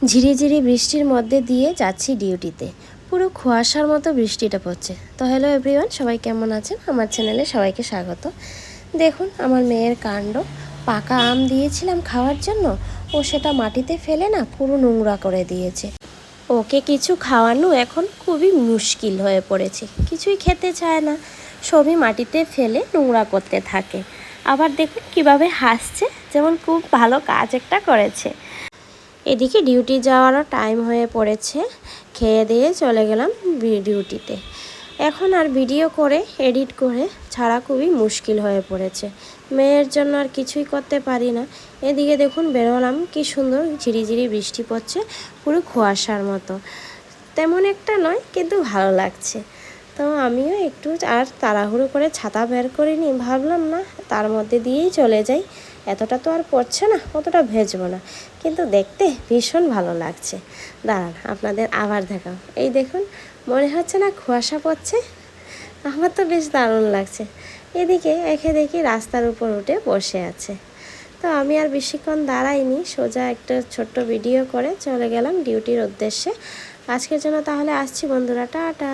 ঝিরিঝিরি বৃষ্টির মধ্যে দিয়ে যাচ্ছি ডিউটিতে। পুরো কুয়াশার মতো বৃষ্টিটা পড়ছে। তো হ্যালো এভরিওয়ান, সবাই কেমন আছেন? আমার চ্যানেলে সবাইকে স্বাগত। দেখুন আমার মেয়ের কাণ্ড। পাকা আম দিয়েছিলাম খাওয়ার জন্য, ও সেটা মাটিতে ফেলে না পুরো নোংরা করে দিয়েছে। ওকে কিছু খাওয়ানো এখন খুবই মুশকিল হয়ে পড়েছে, কিছুই খেতে চায় না, সবই মাটিতে ফেলে নোংরা করতে থাকে। আবার দেখুন কিভাবে হাসছে, যেমন খুব ভালো কাজ একটা করেছে। এদিকে ডিউটি যাওয়ারও টাইম হয়ে পড়েছে। খেয়ে দিয়ে চলে গেলাম ডিউটিতে। এখন আর ভিডিও করে এডিট করে ছাড়া খুবই মুশকিল হয়ে পড়েছে। মেয়ের জন্য আর কিছুই করতে পারি না। এদিকে দেখুন বেরোলাম, কি সুন্দর ঝিরিঝিরি বৃষ্টি পড়ছে, পুরো কুয়াশার মতো। তেমন একটা নয়, কিন্তু ভালো লাগছে। তো আমিও একটু আর তাড়াহুড়ো করে ছাতা বের করিনি, ভাবলাম না তার মধ্যে দিয়েই চলে যাই। এতটা তো আর পড়ছে না, অতটা ভেজবো না, কিন্তু দেখতে ভীষণ ভালো লাগছে। দাঁড়ান আপনাদের আবার দেখাও। এই দেখুন, মনে হচ্ছে না কুয়াশা পড়ছে? আমার তো বেশ দারুণ লাগছে। এদিকে একে দেখি রাস্তার উপর উঠে বসে আছে। তো আমি আর বেশিক্ষণ দাঁড়াইনি, সোজা একটা ছোট্ট ভিডিও করে চলে গেলাম ডিউটির উদ্দেশ্যে। আজকের জন্য তাহলে আসছি বন্ধুরা, টাটা।